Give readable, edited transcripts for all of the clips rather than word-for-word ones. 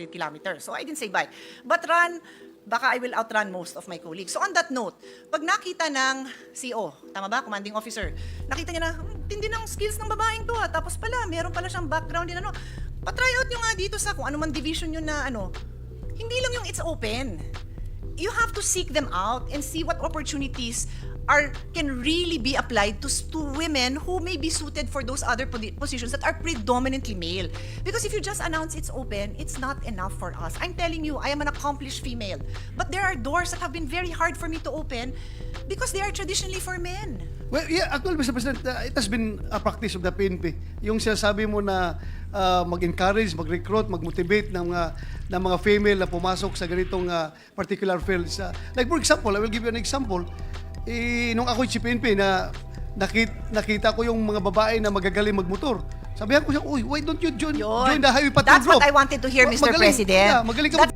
kilometers. So I didn't say bye. But run, baka I will outrun most of my colleagues. So on that note, pag nakita ng CO, tama ba, commanding officer, nakita niya na, tindi ng skills ng babaeng to ha, tapos pala, meron pala siyang background din ano, patry out nyo nga dito sa kung ano man division nyo na ano, hindi lang yung it's open. You have to seek them out and see what opportunities can really be applied to women who may be suited for those other positions that are predominantly male. Because if you just announce it's open, it's not enough for us. I'm telling you, I am an accomplished female. But there are doors that have been very hard for me to open because they are traditionally for men. Well, yeah, actually, Mr. President, it has been a practice of the PNP. Yung sinasabi mo na mag-encourage, mag-recruit, mag-motivate ng mga female na pumasok sa ganitong particular fields. Like for example, I will give you an example. Nung ako'y si PNP na nakita ko yung mga babae na magagaling magmotor. Sabihan ko siya, uy, why don't you join the highway patrol That's group? what I wanted to hear, Mr. Magaling, President. Yeah, magaling ka.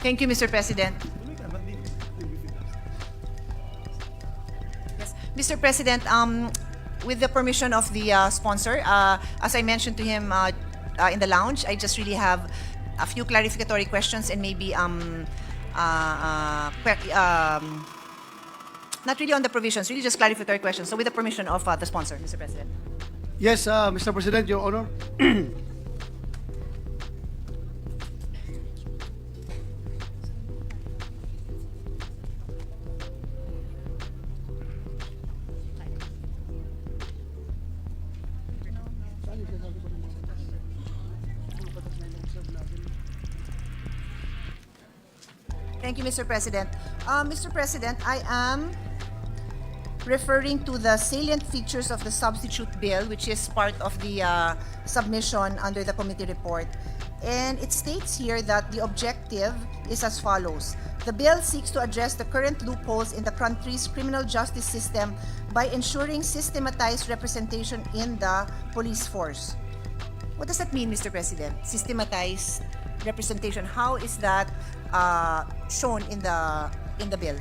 Thank you, Mr. President. Yes. Mr. President, with the permission of the sponsor, as I mentioned to him in the lounge, I just really have a few clarificatory questions and maybe not really on the provisions, really just clarificatory questions. So with the permission of the sponsor, Mr. President. Yes, Mr. President, Your Honor. Thank you, Mr. President. Mr. President, I am referring to the salient features of the substitute bill, which is part of the submission under the committee report. And it states here that the objective is as follows. The bill seeks to address the current loopholes in the country's criminal justice system by ensuring systematized representation in the police force. What does that mean, Mr. President? Systematized representation. How is that shown in the bill?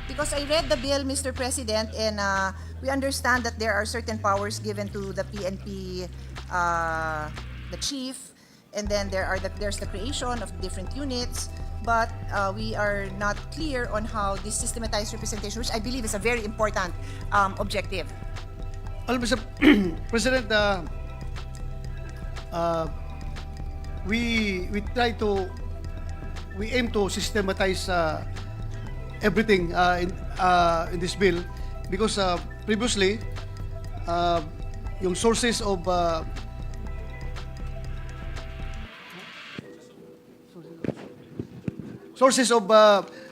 Because I read the bill, Mr. President, and we understand that there are certain powers given to the PNP, the chief, and then there's the creation of different units, but we are not clear on how this systematized representation, which I believe is a very important objective. Mr. President, we aim to systematize everything in this bill because previously yung sources of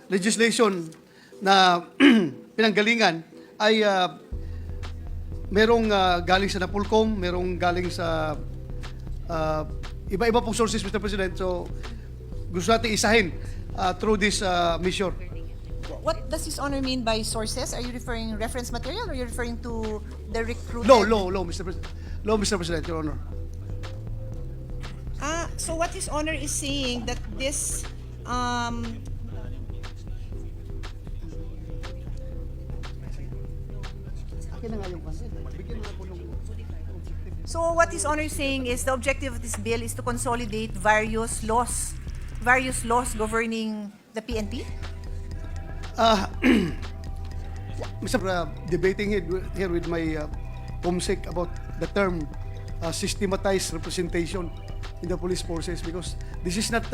legislation na pinanggalingan ay merong galing sa Napolcom, merong galing sa iba-iba pong sources, Mr. President. So, gusto natin isahin through this mission. What does His Honor mean by sources? Are you referring reference material or are you referring to the recruited? Law, Mr. President. Law, Mr. President, Your Honor. So what His Honor is saying that this So what His Honor is saying is the objective of this bill is to consolidate various laws governing the PNP? Mr. Debating here with my comsec about the term systematized representation in the police forces because this is not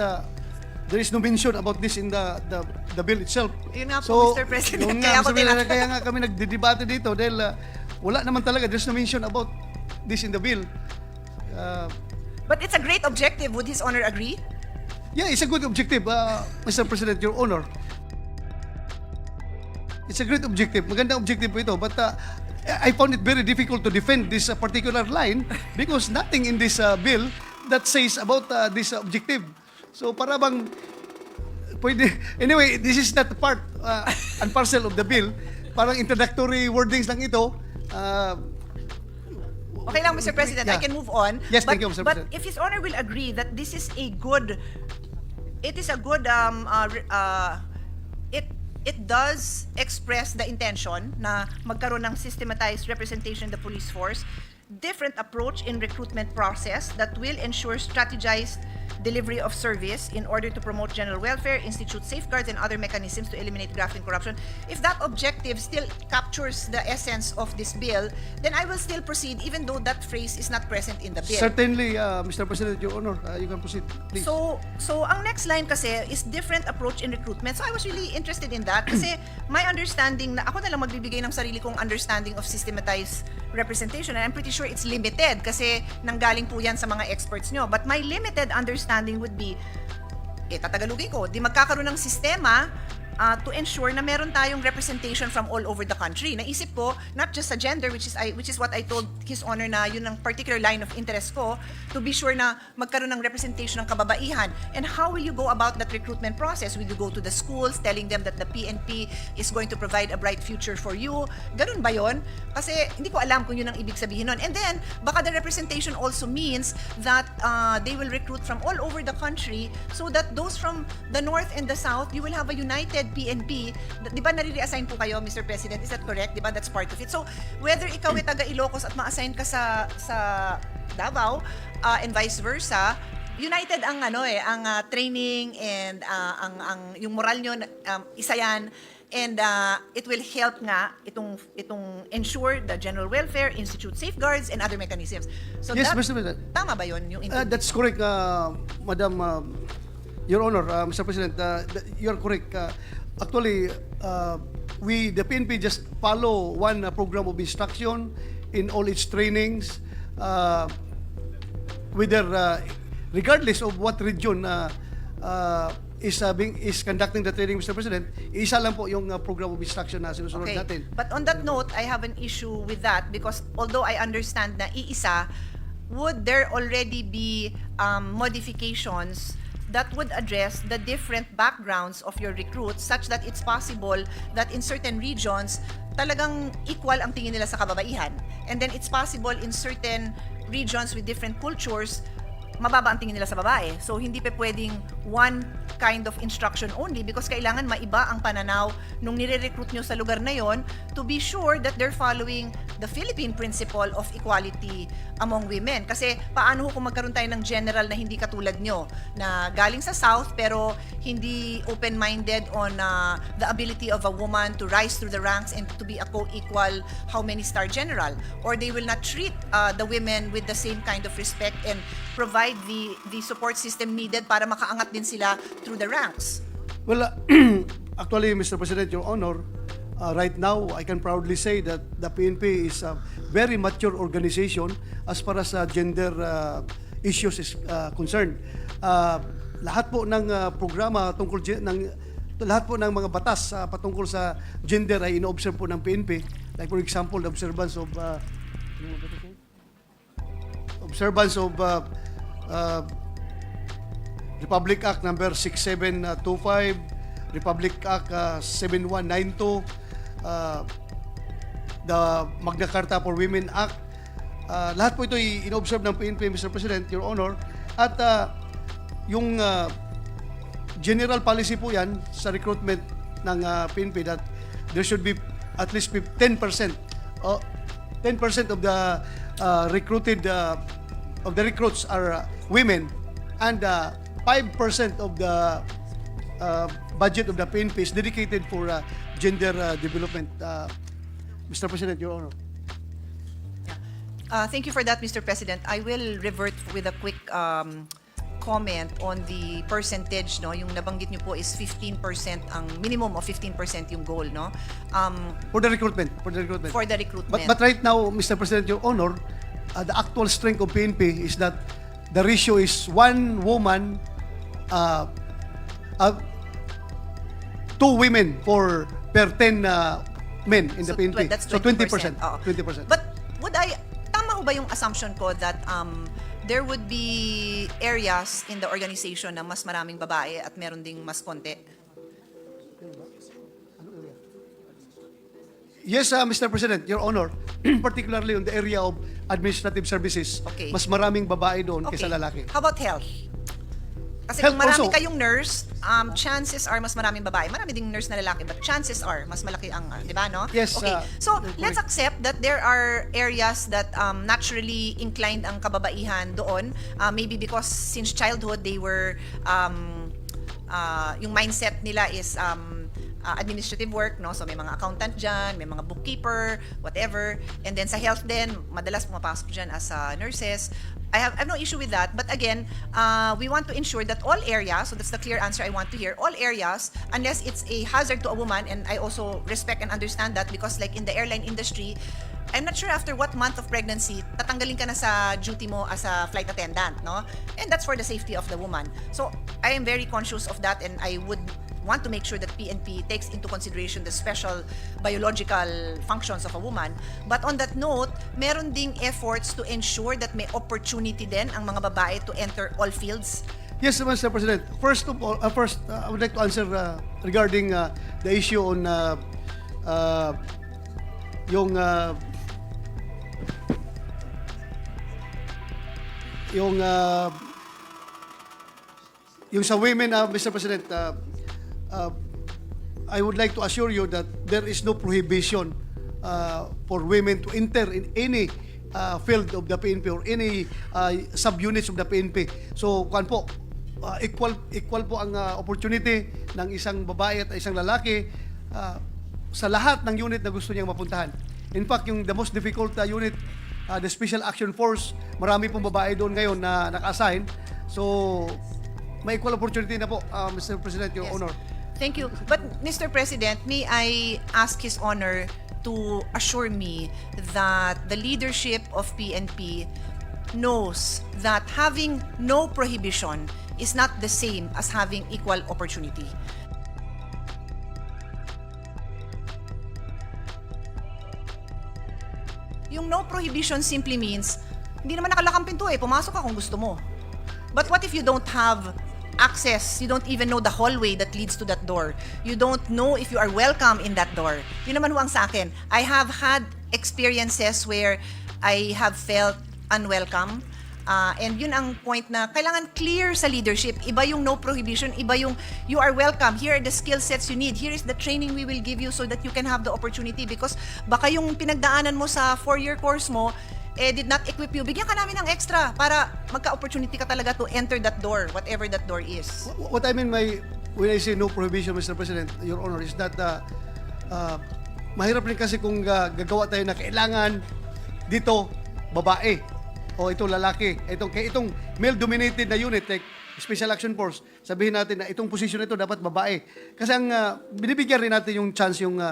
there is no mention about this in the bill itself. Yun nga po, Mr. President. Kaya nga kami nagdedebate dito dahil wala naman talaga, there's no mention about this in the bill. But it's a great objective. Would His Honor agree? Yeah, it's a good objective, Mr. President, Your Honor. It's a great objective. Magandang objective po ito. But I found it very difficult to defend this particular line because nothing in this bill that says about this objective. So para bang pwede. Anyway, this is not part and parcel of the bill. Parang introductory wordings lang ito. Okay lang, Mr. President, I Yeah. can move on. Yes, but, thank you, Mr. But President. if His Honor will agree that this is a good, it is a good, it does express the intention na magkaroon ng systematized representation in the police force, different approach in recruitment process that will ensure strategized delivery of service in order to promote general welfare, institute safeguards and other mechanisms to eliminate graft and corruption. If that objective still captures the essence of this bill, then I will still proceed even though that phrase is not present in the bill. Certainly, Mr. President, Your Honor, you can proceed, please. So ang next line kasi is different approach in recruitment. So I was really interested in that kasi my understanding na ako na lang magbibigay ng sarili kong understanding of systematized representation, and I'm pretty sure it's limited kasi nanggaling po yan sa mga experts nyo. But my limited understanding would be, tatagalugin ko, di magkakaroon ng sistema to ensure na meron tayong representation from all over the country. Naisip ko, not just sa gender, which is what I told His Honor na yun ang particular line of interest ko, to be sure na magkaroon ng representation ng kababaihan. And how will you go about that recruitment process? Will you go to the schools telling them that the PNP is going to provide a bright future for you? Ganun ba yun? Kasi hindi ko alam kung yun ang ibig sabihin nun. And then, baka the representation also means that they will recruit from all over the country so that those from the north and the south, you will have a united PNP. Di ba nare-reassign po kayo, Mr. President? Is that correct? Di ba that's part of it? So, whether ikaw ay taga Ilocos at ma-assign ka sa Davao and vice versa, united ang ang training and yung moral nyo, isa yan. And it will help nga itong ensure the general welfare, institute safeguards, and other mechanisms. So Yes, that, Mr. President. tama ba yun? Yung That's correct, Madam, Your Honor, Mr. President. You are correct. Actually, the PNP just follow one program of instruction in all its trainings, whether regardless of what region is conducting the training, Mr. President, isa lang po yung program of instruction na sinusunod natin. But on that note, I have an issue with that because although I understand na iisa, would there already be modifications that would address the different backgrounds of your recruits such that it's possible that in certain regions, talagang equal ang tingin nila sa kababaihan. And then it's possible in certain regions with different cultures, mababa ang tingin nila sa babae. So, hindi pa pwedeng one kind of instruction only because kailangan maiba ang pananaw nung nire-recruit nyo sa lugar na yon to be sure that they're following the Philippine principle of equality among women. Kasi paano kung magkaroon tayo ng general na hindi katulad nyo, na galing sa South pero hindi open-minded on the ability of a woman to rise through the ranks and to be a co-equal how many star general, or they will not treat the women with the same kind of respect and provide the support system needed para makaangat din sila through the ranks. Well, actually, Mr. President, Your Honor, right now, I can proudly say that the PNP is a very mature organization as far as gender issues is concerned. Lahat po ng programa tungkol lahat po ng mga batas patungkol sa gender ay ino-observe po ng PNP. Like for example, the observance of Republic Act number 6725, Republic Act 7192, the Magna Carta for Women Act. Lahat po ito in-observe ng PNP, Mr. President, Your Honor. At yung general policy po yan sa recruitment ng PNP that there should be at least 10% of the recruited of the recruits are women, and 5% of the budget of the PNP is dedicated for gender development. Mr. President, Your Honor. Thank you for that, Mr. President. I will revert with a quick comment on the percentage, no? Yung nabanggit niyo po is 15%, ang minimum of 15% yung goal, no? For the recruitment. For the recruitment. But right now, Mr. President, Your Honor, the actual strength of PNP is that the ratio is 1 woman, 2 women per 10 men in the PNP. That's 20%. Oo. 20%. But tama ho ba yung assumption ko that there would be areas in the organization na mas maraming babae at meron ding mas konti? Yes, Mr. President, Your Honor, particularly on the area of administrative services, Okay. mas maraming babae doon kaysa lalaki. How about health? Kasi Health kung marami also. kayong nurse, chances are mas maraming babae. Marami ding nurse na lalaki, but chances are mas malaki ang, di ba, no? Yes, Okay. So, correct. let's accept that there are areas that naturally inclined ang kababaihan doon. Maybe because since childhood, they were, yung mindset nila is administrative work, no? So may mga accountant dyan, may mga bookkeeper, whatever. And then sa health din, madalas pumapasok dyan as nurses. I have no issue with that. But again, we want to ensure that all areas, so that's the clear answer I want to hear, all areas, unless it's a hazard to a woman, and I also respect and understand that because like in the airline industry, I'm not sure after what month of pregnancy, tatanggalin ka na sa duty mo as a flight attendant, no? And that's for the safety of the woman. So I am very conscious of that, and I would want to make sure that PNP takes into consideration the special biological functions of a woman. But on that note, meron ding efforts to ensure that may opportunity din ang mga babae to enter all fields. Yes, Mr. President. First of all, I would like to answer regarding the issue on yung sa women, Mr. President, I would like to assure you that there is no prohibition for women to enter in any field of the PNP or any subunits of the PNP. So, kuan po, equal po ang opportunity ng isang babae at isang lalaki sa lahat ng unit na gusto niyang mapuntahan. In fact, yung the most difficult unit, the Special Action Force, marami pong babae doon ngayon na naka-assign. So, may equal opportunity na po, Mr. President, Your Yes. Honor. Thank you. But Mr. President, may I ask His Honor to assure me that the leadership of PNP knows that having no prohibition is not the same as having equal opportunity. Yung no prohibition simply means, hindi naman nakalakang pinto pumasok ka kung gusto mo. But what if you don't have access? You don't even know the hallway that leads to that door. You don't know if you are welcome in that door. Yun naman ho ang sa akin. I have had experiences where I have felt unwelcome. And yun ang point na kailangan clear sa leadership. Iba yung no prohibition, iba yung you are welcome. Here are the skill sets you need. Here is the training we will give you so that you can have the opportunity. Because baka yung pinagdaanan mo sa 4-year course mo, did not equip you. Bigyan ka namin ng extra para magka-opportunity ka talaga to enter that door, whatever that door is. What I mean when I say no prohibition, Mr. President, Your Honor, is that mahirap rin kasi kung gagawa tayo na kailangan dito babae o itong lalaki. Itong male-dominated na unit like Special Action Force, sabihin natin na itong position ito dapat babae. Kasi ang binibigyan rin natin yung chance yung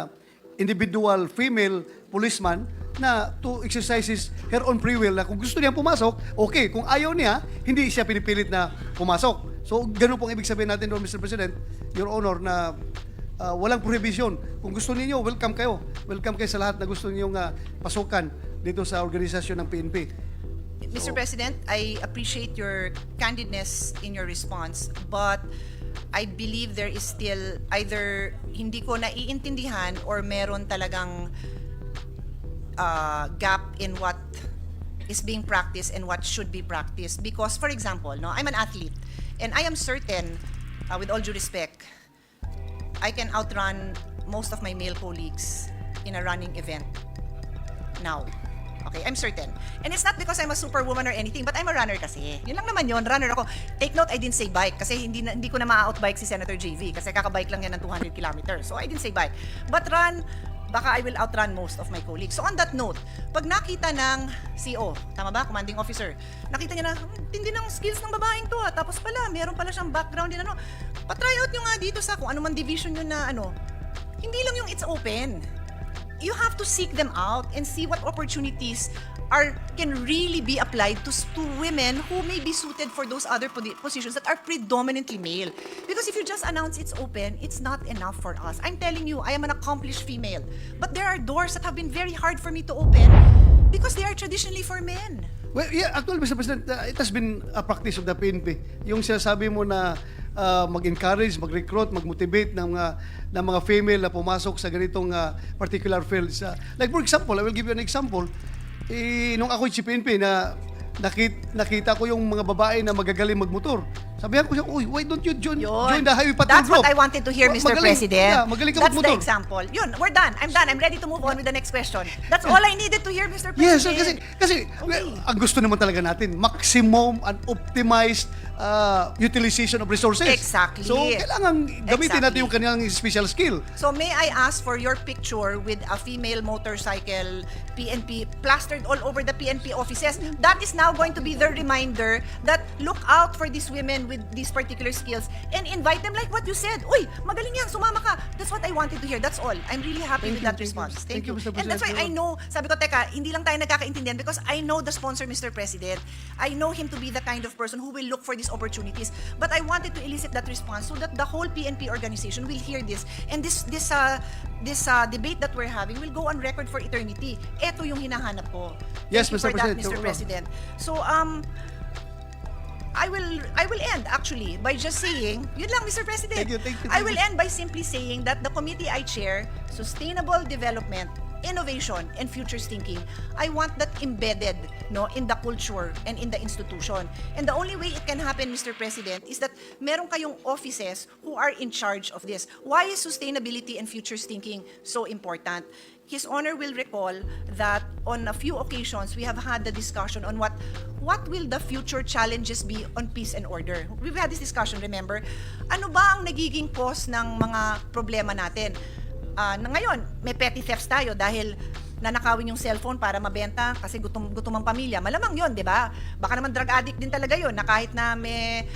individual female policeman na to exercise her own free will na kung gusto niya pumasok, okay. Kung ayaw niya, hindi siya pinipilit na pumasok. So, ganun pong ibig sabihin natin doon, Mr. President, Your Honor, na walang prohibition. Kung gusto niyo, welcome kayo. Welcome kayo sa lahat na gusto niyong pasukan dito sa organisasyon ng PNP. Mr. President, I appreciate your candidness in your response, but I believe there is still either hindi ko naiintindihan or meron talagang gap in what is being practiced and what should be practiced. Because, for example, no, I'm an athlete, and I am certain, with all due respect, I can outrun most of my male colleagues in a running event now. Okay, I'm certain. And it's not because I'm a superwoman or anything, but I'm a runner kasi. Yun lang naman yun, runner ako. Take note, I didn't say bike kasi hindi ko na ma-outbike si Senator JV kasi kakabike lang yan ng 200 kilometers. So I didn't say bike. But run, baka I will outrun most of my colleagues. So on that note, pag nakita ng CO, tama ba, commanding officer, nakita niya na, tindi ng skills ng babaeng to tapos pala, meron pala siyang background din patry out nyo nga dito sa kung ano man division nyo na hindi lang yung it's open. You have to seek them out and see what opportunities can really be applied to women who may be suited for those other positions that are predominantly male. Because if you just announce it's open, it's not enough for us. I'm telling you, I am an accomplished female. But there are doors that have been very hard for me to open because they are traditionally for men. Well, yeah, actually, Mr. President, it has been a practice of the PNP. Yung sinasabi mo na mag-encourage, mag-recruit, mag-motivate ng mga female na pumasok sa ganitong particular fields. Like for example, I will give you an example. Nung ako'y si PNP na nakita ko yung mga babae na magagaling magmotor. Sabihan ko siya, uy, why don't you join the highway patrol That's group? what I wanted to hear, Mr. President. Yeah, magaling ka That's the magmotor. example. Yun, we're done. I'm done. I'm ready to move on with the next question. That's all I needed to hear, Mr. Yes, President. kasi ang gusto naman talaga natin, maximum and optimized utilization of resources. Exactly. So, kailangan gamitin natin yung kanilang special skill. So may I ask for your picture with a female motorcycle PNP plastered all over the PNP offices? That is now going to be the reminder that look out for these women with these particular skills and invite them like what you said. Uy, magaling yan, sumama ka. That's what I wanted to hear. That's all. I'm really happy with that response. Thank you. Mr. And that's why I know, sabi ko, teka, hindi lang tayo nagkakaintindihan because I know the sponsor, Mr. President. I know him to be the kind of person who will look for these opportunities. But I wanted to elicit that response so that the whole PNP organization will hear this. And this debate that we're having will go on record for eternity. Ito yung hinahanap ko. Yes, Thank you Mr. for that, President. Mr. President. So, I will end actually by just saying, yun lang, Mr. President. Thank you. I will end by simply saying that the committee I chair, Sustainable Development, Innovation, and Futures Thinking, I want that embedded in the culture and in the institution. And the only way it can happen, Mr. President, is that meron kayong offices who are in charge of this. Why is sustainability and futures thinking so important? His Honor will recall that on a few occasions, we have had the discussion on what will the future challenges be on peace and order. We've had this discussion, remember? Ano ba ang nagiging cause ng mga problema natin? Na ngayon, may petty thefts tayo dahil nanakawin yung cellphone para mabenta kasi gutom ang pamilya. Malamang yon, di ba? Baka naman drug addict din talaga yon na kahit na may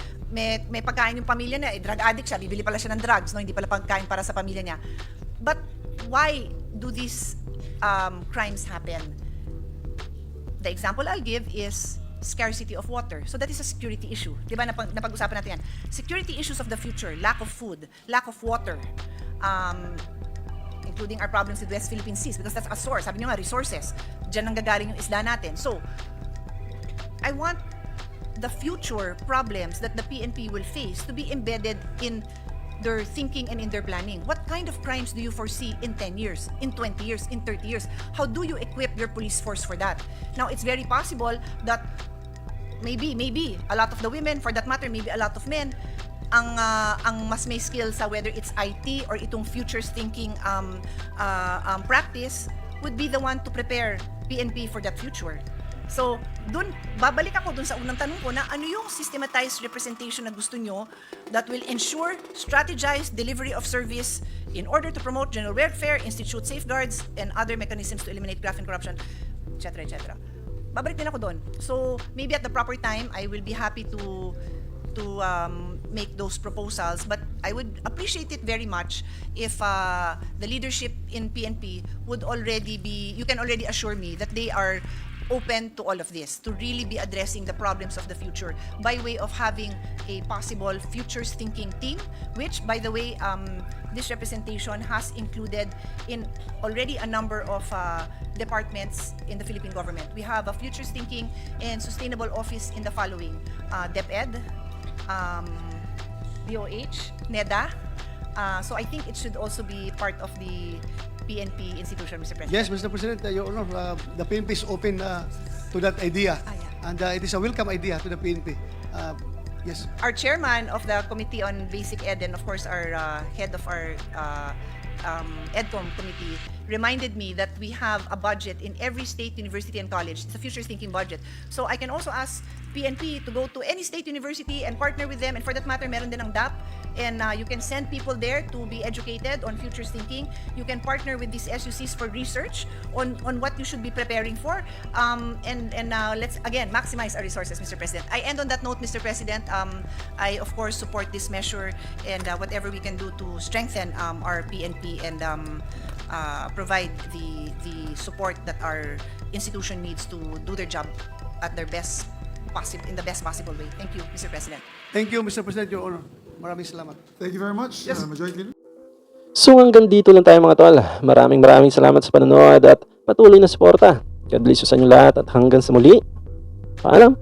pagkain yung pamilya niya, drug addict siya, bibili pala siya ng drugs, hindi pala pagkain para sa pamilya niya. But why do these crimes happen? The example I'll give is scarcity of water. So that is a security issue. Di ba, napag-usapan natin yan. Security issues of the future, lack of food, lack of water, including our problems with West Philippine Seas because that's a source. Sabi niyo nga, resources. Diyan nanggagaling yung isda natin. So, I want the future problems that the PNP will face to be embedded in their thinking and in their planning. What kind of crimes do you foresee in 10 years, in 20 years, in 30 years? How do you equip your police force for that? Now, it's very possible that maybe a lot of the women, for that matter, maybe a lot of men, ang mas may skill sa whether it's IT or itong futures thinking practice would be the one to prepare PNP for that future. So, babalik ako dun sa unang tanong ko na ano yung systematized representation na gusto nyo that will ensure strategized delivery of service in order to promote general welfare, institute safeguards, and other mechanisms to eliminate graft and corruption, etc., etc. Babalik din ako dun. So, maybe at the proper time, I will be happy to make those proposals, but I would appreciate it very much if the leadership in PNP would already be, you can already assure me that they are open to all of this, to really be addressing the problems of the future by way of having a possible futures thinking team, which, by the way, this representation has included in already a number of departments in the Philippine government. We have a futures thinking and sustainable office in the following: DepEd, DOH, NEDA. So I think it should also be part of the PNP institution, Mr. President. Yes, Mr. President, Your Honor, the PNP is open to that idea. Yeah. And it is a welcome idea to the PNP. Yes. Our chairman of the Committee on Basic Ed and of course our head of our EdCom committee reminded me that we have a budget in every state, university, and college. It's a futures thinking budget. So I can also ask PNP to go to any state university and partner with them, and for that matter, meron din ang DAP, and you can send people there to be educated on futures thinking. You can partner with these SUCs for research on what you should be preparing for, and let's again maximize our resources, Mr. President. I end on that note, Mr. President. I of course support this measure and whatever we can do to strengthen our PNP and provide the support that our institution needs to do their job at their best in the best possible way. Thank you, Mr. President. Thank you, Mr. President, Your Honor. Maraming salamat. Thank you very much, Yes. Majority Leader. So hanggang dito lang tayo mga tol. Maraming salamat sa panonood at patuloy na suporta. God bless you sa inyo lahat at hanggang sa muli. Paalam!